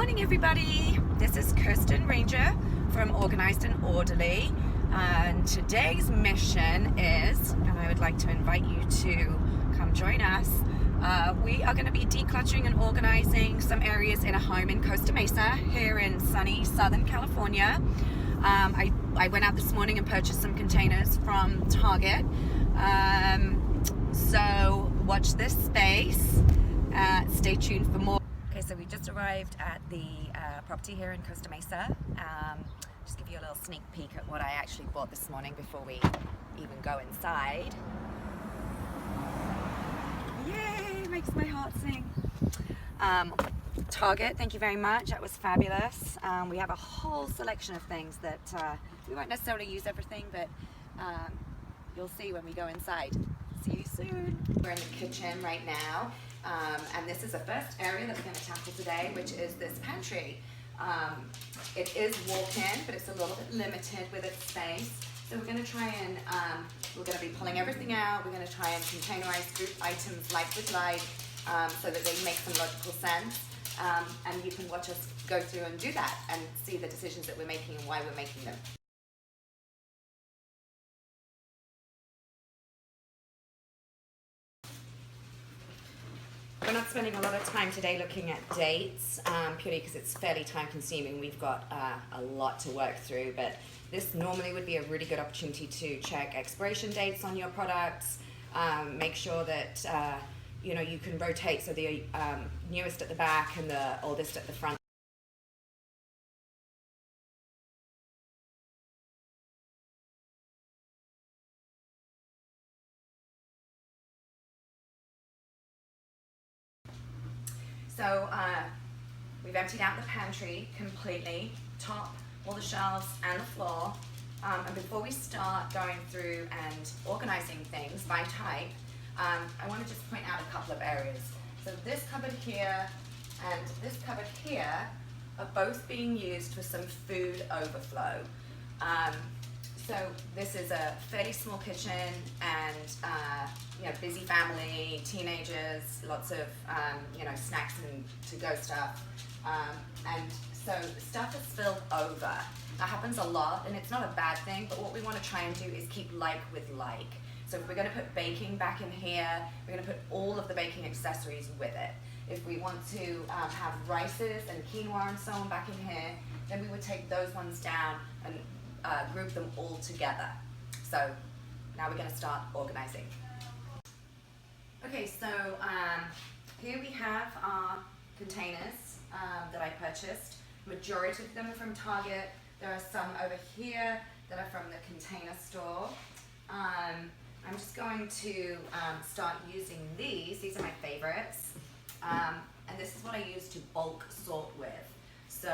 morning, everybody. This is Kirsten Ranger from Organized and Orderly, and today's mission is, and I would like to invite you to come join us. We are going to be decluttering and organizing some areas in a home in Costa Mesa here in sunny Southern California. I went out this morning and purchased some containers from Target. So watch this space. Stay tuned for more. Okay, so we just arrived at the property here in Costa Mesa. Just give you a little sneak peek at what I actually bought this morning before we even go inside. Yay, makes my heart sing. Target, thank you very much, that was fabulous. We have a whole selection of things that we won't necessarily use everything, but you'll see when we go inside. See you soon. We're in the kitchen right now, and this is the first area that we're going to tackle today, which is this pantry. It is walk-in, but it's a little bit limited with its space. So we're going to try and, we're going to be pulling everything out. We're going to try and containerize group items like with like, so that they make some logical sense. And you can watch us go through and do that and see the decisions that we're making and why we're making them. We're not spending a lot of time today looking at dates, purely because it's fairly time consuming. We've got a lot to work through, but this normally would be a really good opportunity to check expiration dates on your products, make sure that you know, you can rotate, so the newest at the back and the oldest at the front. So we've emptied out the pantry completely, top, all the shelves and the floor. And before we start going through and organizing things by type, I want to just point out a couple of areas. So this cupboard here and this cupboard here are both being used for some food overflow. So this is a fairly small kitchen and you know, busy family, teenagers, lots of you know, snacks and to-go stuff. And so stuff is spilled over. That happens a lot, and it's not a bad thing, but what we want to try and do is keep like with like. So if we're going to put baking back in here, we're going to put all of the baking accessories with it. If we want to have rices and quinoa and so on back in here, then we would take those ones down and group them all together. So now we're going to start organizing. Okay, so here we have our containers that I purchased. Majority of them are from Target. There are some over here that are from the Container Store. I'm just going to start using these. These are my favorites. And this is what I use to bulk sort with. So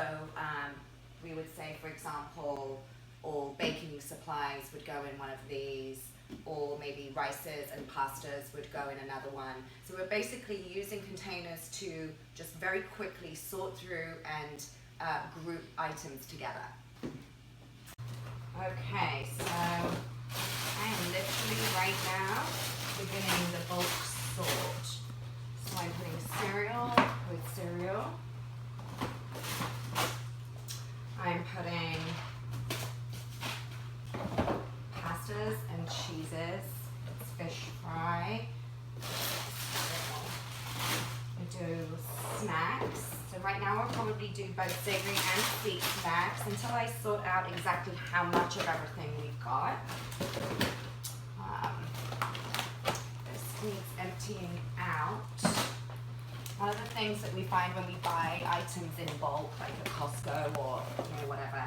we would say, for example, all baking supplies would go in one of these, or maybe rices and pastas would go in another one. So we're basically using containers to just very quickly sort through and group items together. Okay, so I am literally right now beginning the bulk sort. So I'm putting cereal with cereal. I'm putting pastas and cheeses. It's fish fry. I do snacks. So right now I'll probably do both savory and sweet snacks until I sort out exactly how much of everything we've got. This needs emptying out. One of the things that we find when we buy items in bulk, like at Costco or you know, whatever,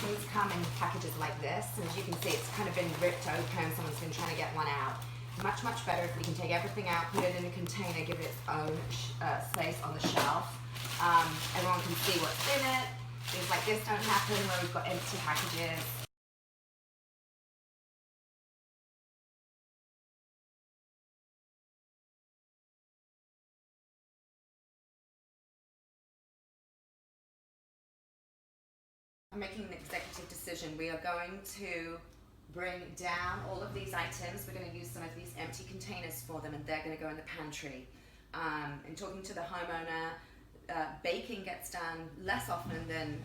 things come in packages like this. And as you can see, it's kind of been ripped open. Someone's been trying to get one out. Much, much better if we can take everything out, put it in a container, give it its own space on the shelf. Everyone can see what's in it. Things like this don't happen where we've got empty packages. I'm making an executive decision. We are going to bring down all of these items. We're going to use some of these empty containers for them, and they're going to go in the pantry. In talking to the homeowner, baking gets done less often than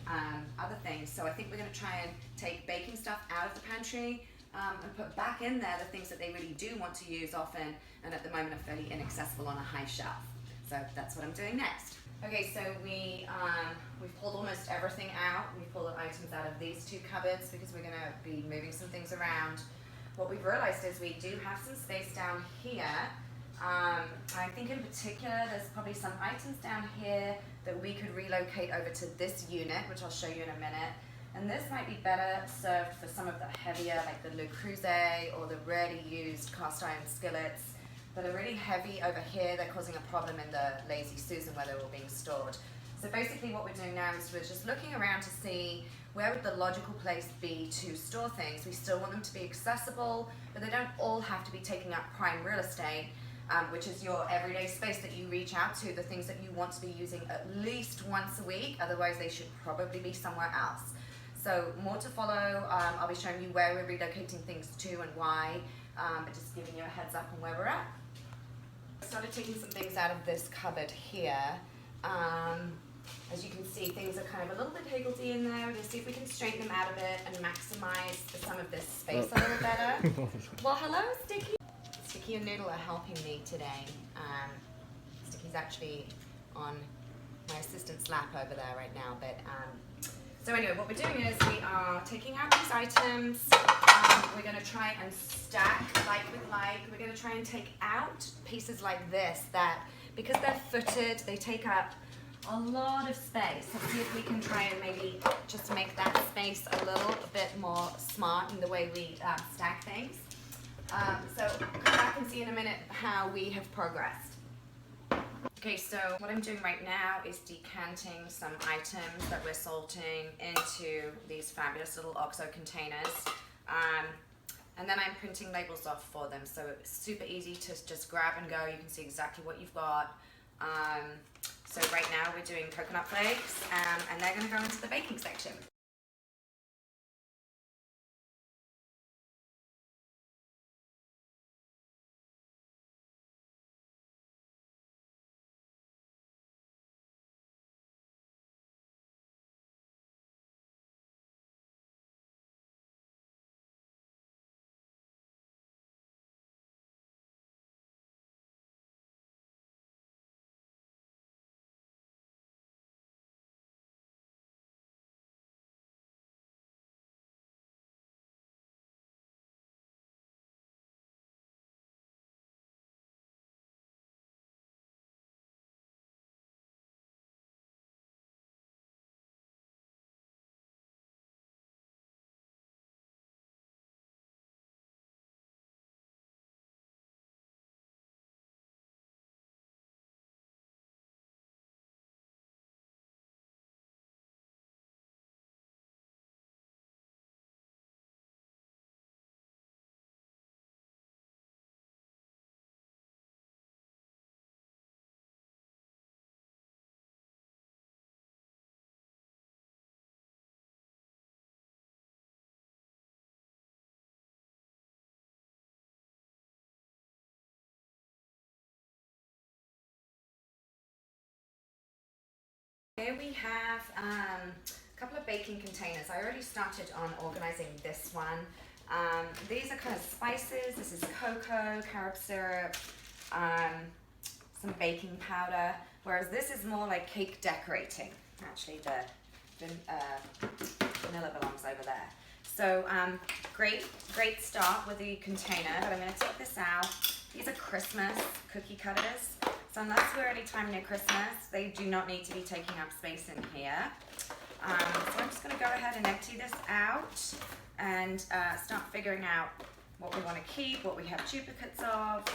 other things. So I think we're going to try and take baking stuff out of the pantry and put back in there the things that they really do want to use often and at the moment are fairly inaccessible on a high shelf. So that's what I'm doing next. Okay, so we've pulled almost everything out. We've pulled the items out of these two cupboards because we're going to be moving some things around. What we've realized is we do have some space down here. I think in particular there's probably some items down here that we could relocate over to this unit, which I'll show you in a minute. And this might be better served for some of the heavier, like the Le Creuset or the rarely used cast iron skillets that are really heavy over here. They're causing a problem in the Lazy Susan where they're all being stored. So basically what we're doing now is we're just looking around to see where would the logical place be to store things. We still want them to be accessible, but they don't all have to be taking up prime real estate, which is your everyday space that you reach out to, the things that you want to be using at least once a week, otherwise they should probably be somewhere else. So more to follow. I'll be showing you where we're relocating things to and why, but just giving you a heads up on where we're at. I started taking some things out of this cupboard here. As you can see, things are kind of a little bit higgledy in there. We're going to see if we can straighten them out a bit and maximize some of this space a little better. Well, hello, Sticky. Sticky and Noodle are helping me today. Sticky's actually on my assistant's lap over there right now. But so anyway, what we're doing is we are taking out these items. We're going to try and stack like with like. We're going to try and take out pieces like this that, because they're footed, they take up a lot of space. Let's see if we can try and maybe just make that space a little bit more smart in the way we stack things. So come back and see in a minute how we have progressed. Okay, so what I'm doing right now is decanting some items that we're salting into these fabulous little OXO containers. And then I'm printing labels off for them, so it's super easy to just grab and go. You can see exactly what you've got. So right now we're doing coconut flakes, and they're going to go into the baking section. Here we have a couple of baking containers. I already started on organizing this one. These are kind of spices. This is cocoa, carob syrup, some baking powder, whereas this is more like cake decorating. Actually, the vanilla belongs over there. So great start with the container, but I'm going to take this out. These are Christmas cookie cutters. So unless we're any time near Christmas, they do not need to be taking up space in here. So I'm just going to go ahead and empty this out and start figuring out what we want to keep, what we have duplicates of,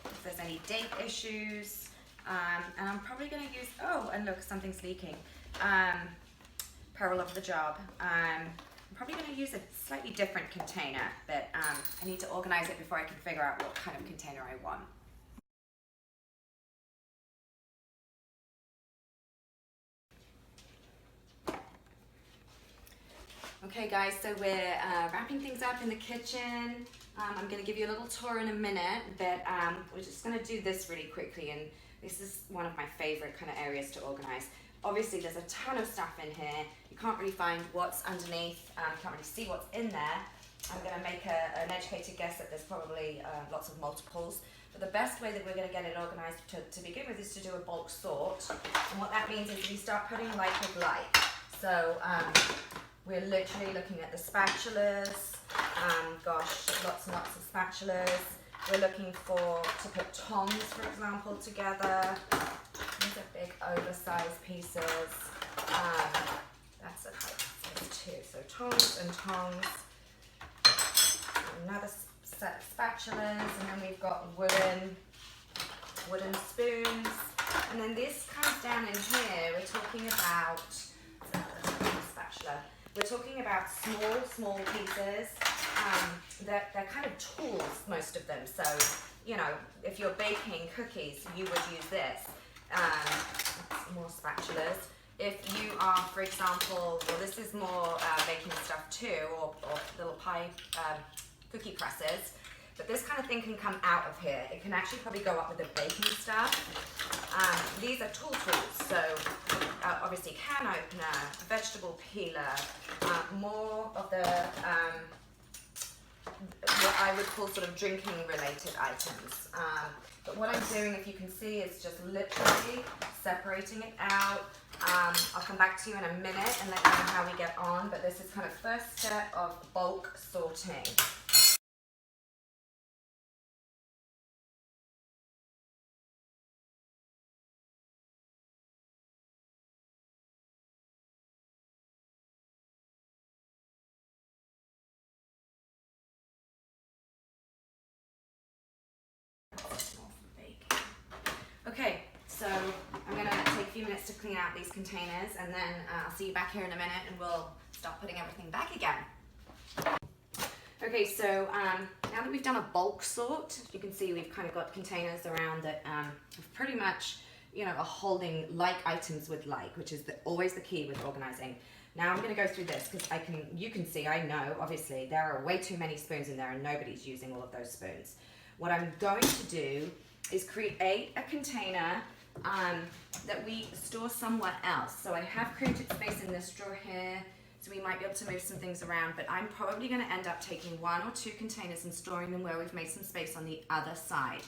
if there's any date issues. And I'm probably going to use, oh, and look, something's leaking. Peril of the job. I'm probably going to use a slightly different container, but I need to organize it before I can figure out what kind of container I want. Okay guys, so we're wrapping things up in the kitchen. I'm going to give you a little tour in a minute, but we're just going to do this really quickly, and this is one of my favorite kind of areas to organize. Obviously there's a ton of stuff in here. You can't really find what's underneath, you can't really see what's in there. I'm going to make an educated guess that there's probably lots of multiples. But the best way that we're going to get it organised to begin with is to do a bulk sort. And what that means is we start putting like with like. So we're literally looking at the spatulas. Gosh, lots and lots of spatulas. We're looking to put tongs, for example, together. These are big oversized pieces. That's a size 2. So tongs and tongs. Another set of spatulas, and then we've got wooden spoons. And then this comes down in here. We're talking about spatula. We're talking about small pieces. They're kind of tools, most of them. So, you know, if you're baking cookies, you would use this. More spatulas. If you are, for example, well, this is more baking stuff too, or little pie cookie presses. But this kind of thing can come out of here. It can actually probably go up with the baking stuff. These are tools. So obviously can opener, vegetable peeler, more of the what I would call sort of drinking related items. But what I'm doing, if you can see, is just literally separating it out. I'll come back to you in a minute and let you know how we get on, but this is kind of first step of bulk sorting. Okay, so I'm going to take a few minutes to clean out these containers, and then I'll see you back here in a minute and we'll start putting everything back again. Okay, so now that we've done a bulk sort, you can see we've kind of got containers around that pretty much, you know, are holding like items with like, which is always the key with organizing. Now I'm going to go through this because you can see, I know, obviously, there are way too many spoons in there and nobody's using all of those spoons. What I'm going to do is create a container that we store somewhere else. So I have created space in this drawer here, so we might be able to move some things around, but I'm probably going to end up taking 1 or 2 containers and storing them where we've made some space on the other side.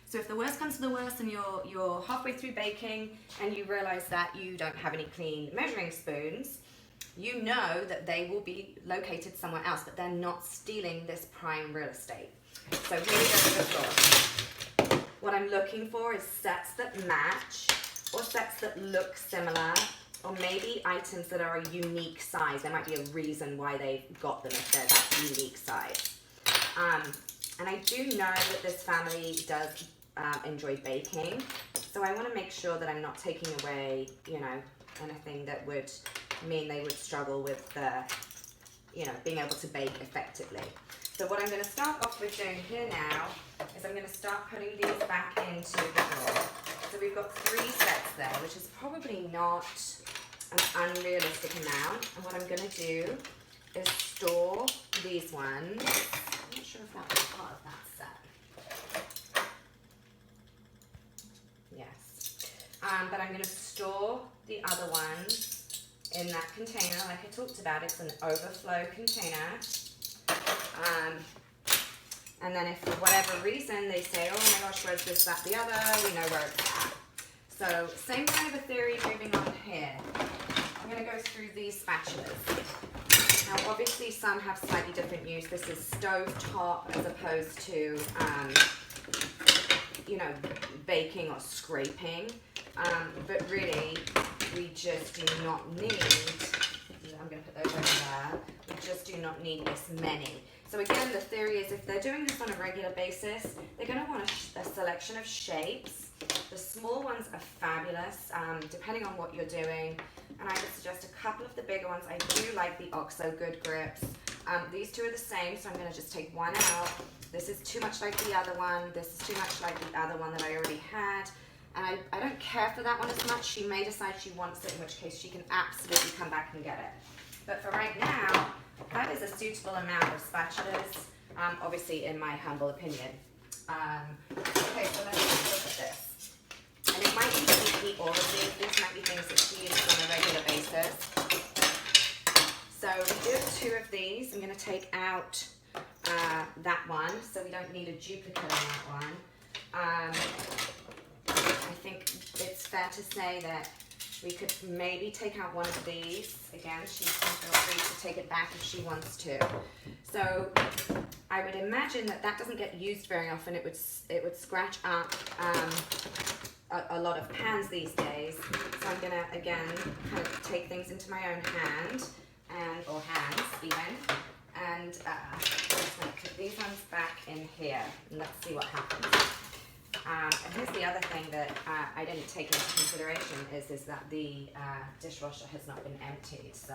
So if the worst comes to the worst and you're halfway through baking and you realize that you don't have any clean measuring spoons, you know that they will be located somewhere else, but they're not stealing this prime real estate. So here we go with the drawer. What I'm looking for is sets that match, or sets that look similar, or maybe items that are a unique size. There might be a reason why they got them if they're that unique size. And I do know that this family does enjoy baking, so I want to make sure that I'm not taking away, you know, anything that would mean they would struggle with, you know, being able to bake effectively. So what I'm going to start off with doing here now is I'm going to start putting these back into the drawer. So we've got 3 sets there, which is probably not an unrealistic amount. And what I'm going to do is store these ones. I'm not sure if that was part of that set. Yes. But I'm going to store the other ones in that container. Like I talked about, it's an overflow container. And then if for whatever reason they say, oh my gosh, where's this, that, the other, we know where it's at. So same kind of a theory moving on here. I'm going to go through these spatulas. Now obviously some have slightly different use. This is stove top as opposed to, you know, baking or scraping. But really, we just do not need, I'm going to put those over there, we just do not need this many. So again, the theory is if they're doing this on a regular basis, they're going to want a selection of shapes. The small ones are fabulous, depending on what you're doing. And I would suggest a couple of the bigger ones. I do like the OXO Good Grips. These 2 are the same, so I'm going to just take 1 out. This is too much like the other one. This is too much like the other one that I already had. And I don't care for that one as much. She may decide she wants it, in which case she can absolutely come back and get it. But for right now, that is a suitable amount of spatulas, obviously in my humble opinion. Okay, so let's look at this. And it might even eat all of these. These might be things that she uses on a regular basis. So we do 2 of these. I'm going to take out that one, so we don't need a duplicate on that one. I think it's fair to say that we could maybe take out one of these. Again, she can feel free to take it back if she wants to. So I would imagine that that doesn't get used very often. It would scratch up a lot of pans these days. So I'm gonna again kind of take things into my own hand or hands even, and just gonna put these ones back in here and let's see what happens. And here's the other thing that I didn't take into consideration is that the dishwasher has not been emptied. So,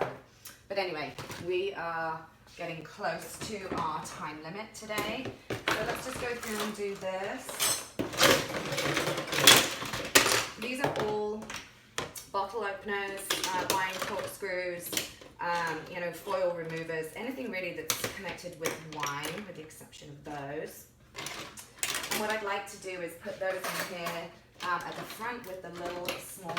but anyway, we are getting close to our time limit today. So let's just go through and do this. These are all bottle openers, wine corkscrews, you know, foil removers, anything really that's connected with wine, with the exception of those. And what I'd like to do is put those in here at the front with the little small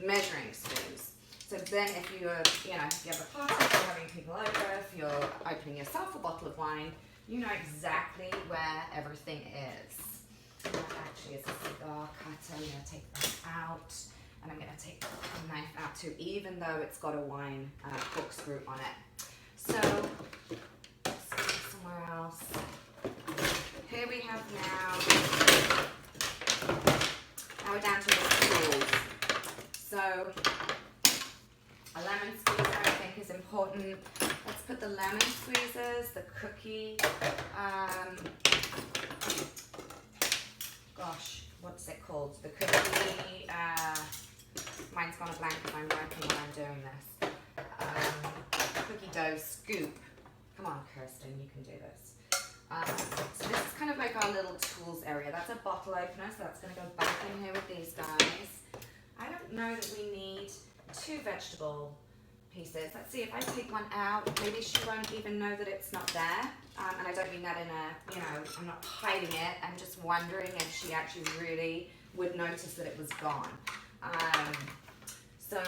measuring spoons. So then if you have a party, if you're having people over, if you're opening yourself a bottle of wine, you know exactly where everything is. That actually is a cigar cutter. I'm going to take that out. And I'm going to take the knife out too, even though it's got a wine corkscrew on it. So, let's go somewhere else. Here we have now we're down to the tools. So, a lemon squeezer I think is important. Let's put the lemon squeezers, the cookie, gosh, what's it called? The cookie, mine's gone a blank if I'm working while I'm doing this. Cookie dough scoop. Come on, Kirsten, you can do this. So this is kind of like our little tools area. That's a bottle opener, so that's going to go back in here with these guys. I don't know that we need 2 vegetable pieces. Let's see, if I take one out, maybe she won't even know that it's not there. And I don't mean that in a, I'm not hiding it. I'm just wondering if she actually really would notice that it was gone. So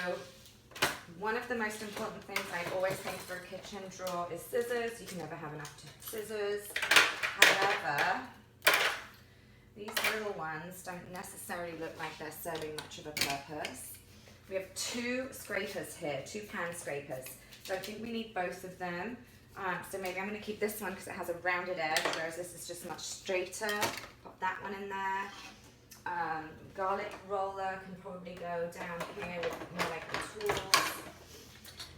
one of the most important things I always think for a kitchen drawer is scissors. You can never have enough scissors. However, these little ones don't necessarily look like they're serving much of a purpose. We have 2 scrapers here, 2 pan scrapers. So I think we need both of them. So maybe I'm going to keep this one because it has a rounded edge, whereas this is just much straighter. Pop that one in there. Garlic roller can probably go down here with more like the tools.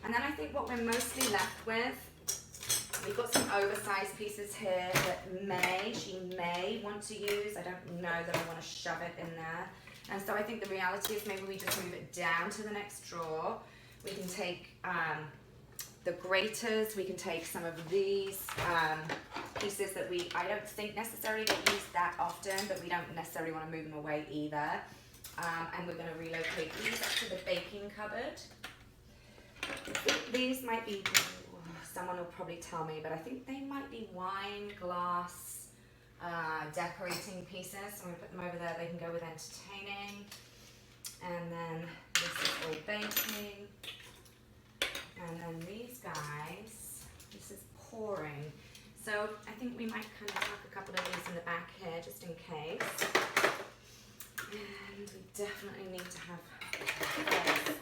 And then I think what we're mostly left with, we've got some oversized pieces here that she may want to use. I don't know that I want to shove it in there. And so I think the reality is maybe we just move it down to the next drawer. We can take the graters, we can take some of these pieces that I don't think necessarily get used that often, but we don't necessarily want to move them away either. And we're going to relocate these up to the baking cupboard. These might be, someone will probably tell me, but I think they might be wine glass decorating pieces. So I'm going to put them over there. They can go with entertaining. And then this is all baking. And then these guys, this is pouring. So I think we might kind of tuck a couple of these in the back here just in case. And we definitely need to have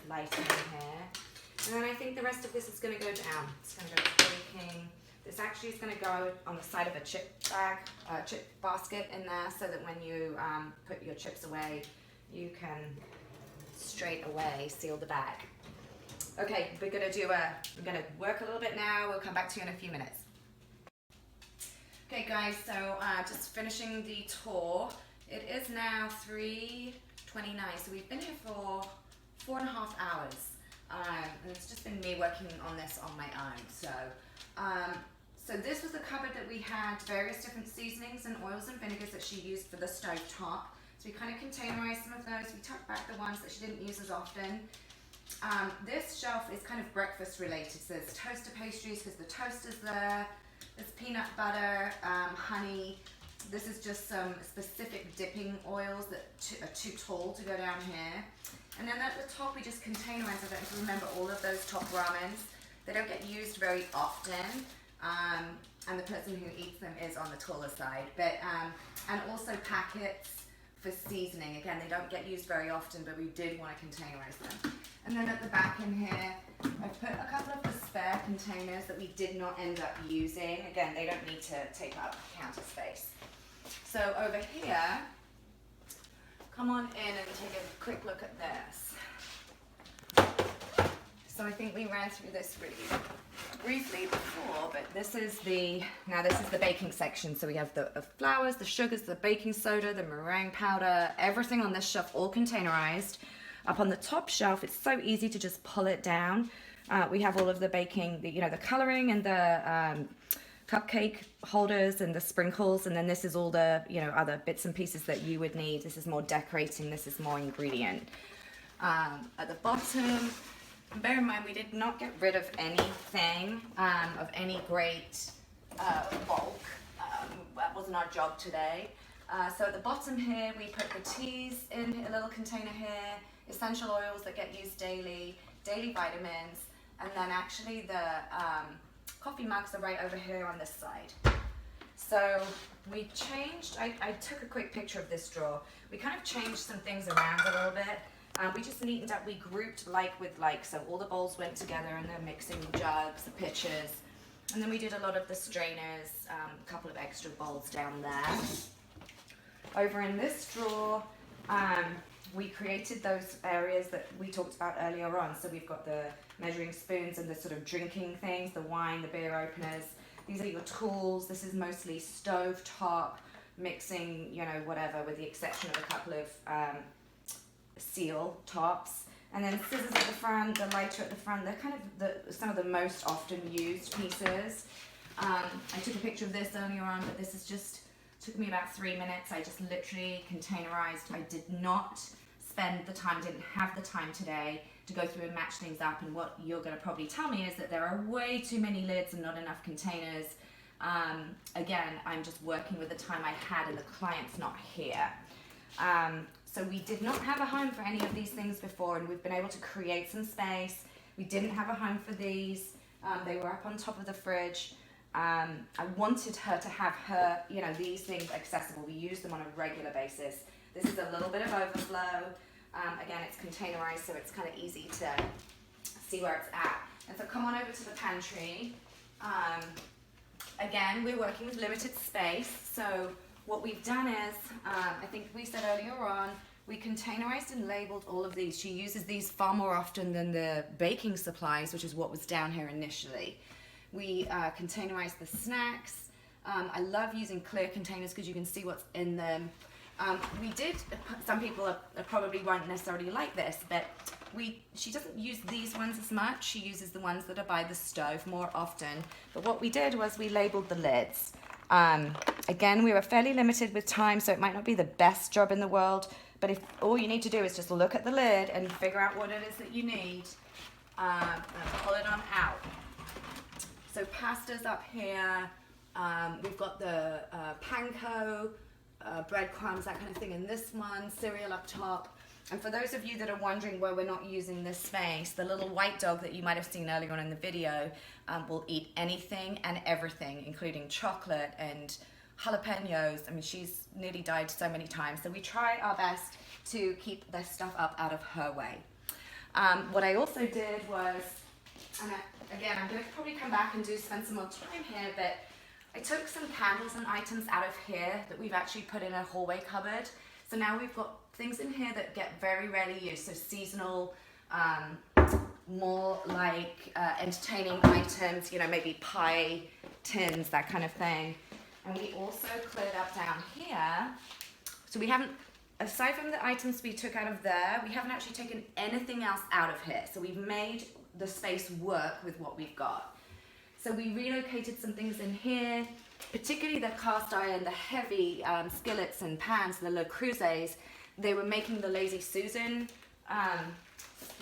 light in here. And then I think the rest of this is going to go down. It's going to go to baking. This actually is going to go on the side of a chip basket in there, so that when you put your chips away, you can straight away seal the bag. Okay, we're going to work a little bit now. We'll come back to you in a few minutes. Okay guys, so just finishing the tour. It is now 3:29, so we've been here for 4.5 hours. And it's just been me working on this on my own. So this was the cupboard that we had various different seasonings and oils and vinegars that she used for the stove top. So we kind of containerized some of those. We took back the ones that she didn't use as often. This shelf is kind of breakfast related. So there's toaster pastries because the toaster's there. There's peanut butter, honey, This is just some specific dipping oils that are too tall to go down here. And then at the top we just containerize. I don't know if you remember all of those top ramens. They don't get used very often. And the person who eats them is on the taller side. But and also packets for seasoning. Again, they don't get used very often, but we did want to containerize them. And then at the back in here, I've put a couple of the spare containers that we did not end up using. Again, they don't need to take up counter space. So over here, come on in and take a quick look at this. So I think we ran through this really briefly before, but this is the baking section. So we have the flours, the sugars, the baking soda, the meringue powder, everything on this shelf all containerized. Up on the top shelf, it's so easy to just pull it down. We have all of the baking, the coloring and the cupcake holders and the sprinkles, and then this is all the other bits and pieces that you would need. This is more decorating, this is more ingredient. At the bottom, bear in mind we did not get rid of anything of any great bulk. That wasn't our job today. So at the bottom here we put the teas in a little container here, essential oils that get used daily, daily vitamins, and then actually the coffee mugs are right over here on this side. So we changed, I took a quick picture of this drawer. We kind of changed some things around a little bit. We just neatened up, we grouped like with like, so all the bowls went together and the mixing jugs, the pitchers, and then we did a lot of the strainers, a couple of extra bowls down there. Over in this drawer, we created those areas that we talked about earlier on. So we've got the measuring spoons and the sort of drinking things, the wine, the beer openers. These are your tools. This is mostly stove top, mixing, whatever, with the exception of a couple of seal tops. And then scissors at the front, the lighter at the front. They're kind of some of the most often used pieces. I took a picture of this earlier on, but this is just, took me about 3 minutes. I just literally containerized. I did not spend the time, didn't have the time today to go through and match things up, and what you're going to probably tell me is that there are way too many lids and not enough containers. Again, I'm just working with the time I had and the client's not here. So we did not have a home for any of these things before, and we've been able to create some space. We didn't have a home for these. They were up on top of the fridge. I wanted her to have these things accessible. We use them on a regular basis. This is a little bit of overflow. Again, it's containerized, so it's kind of easy to see where it's at. And so come on over to the pantry. Again, we're working with limited space. So what we've done is, I think we said earlier on, we containerized and labeled all of these. She uses these far more often than the baking supplies, which is what was down here initially. We containerized the snacks. I love using clear containers because you can see what's in them. Some people probably won't necessarily like this, but she doesn't use these ones as much. She uses the ones that are by the stove more often. But what we did was we labeled the lids. Again, we were fairly limited with time, so it might not be the best job in the world, but if all you need to do is just look at the lid and figure out what it is that you need, and pull it on out. So pasta's up here. We've got the panko, breadcrumbs, that kind of thing in this one, cereal up top. And for those of you that are wondering why we're not using this space, the little white dog that you might have seen earlier on in the video will eat anything and everything, including chocolate and jalapenos. I mean, she's nearly died so many times, so we try our best to keep this stuff up out of her way. What I also did was, again, I'm going to probably come back and spend some more time here, but I took some candles and items out of here that we've actually put in a hallway cupboard. So now we've got things in here that get very rarely used, so seasonal, more like entertaining items, maybe pie tins, that kind of thing. And we also cleared up down here. So we haven't, aside from the items we took out of there, we haven't actually taken anything else out of here. So we've made the space work with what we've got. So we relocated some things in here, particularly the cast iron, the heavy skillets and pans, the Le Creuset. They were making the Lazy Susan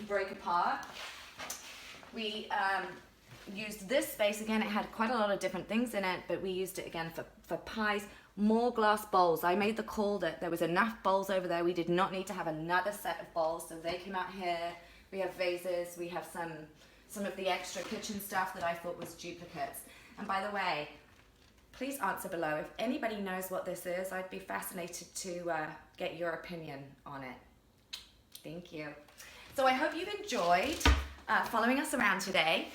break apart. We used this space, again, it had quite a lot of different things in it, but we used it again for pies, more glass bowls. I made the call that there was enough bowls over there. We did not need to have another set of bowls, so they came out here. We have vases, we have some of the extra kitchen stuff that I thought was duplicates. And by the way, please answer below. If anybody knows what this is, I'd be fascinated to get your opinion on it. Thank you. So I hope you've enjoyed following us around today.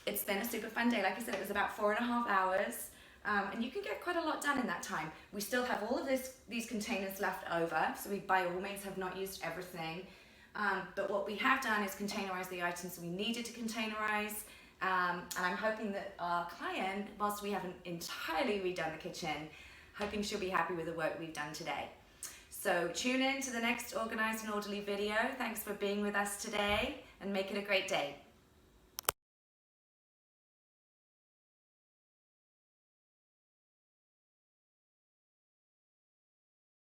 It's been a super fun day. Like I said, it was about 4.5 hours. And you can get quite a lot done in that time. We still have all of these containers left over, so we by all means have not used everything. But what we have done is containerize the items we needed to containerize. And I'm hoping that our client, whilst we haven't entirely redone the kitchen, hoping she'll be happy with the work we've done today. So tune in to the next Organized and Orderly video. Thanks for being with us today, and make it a great day.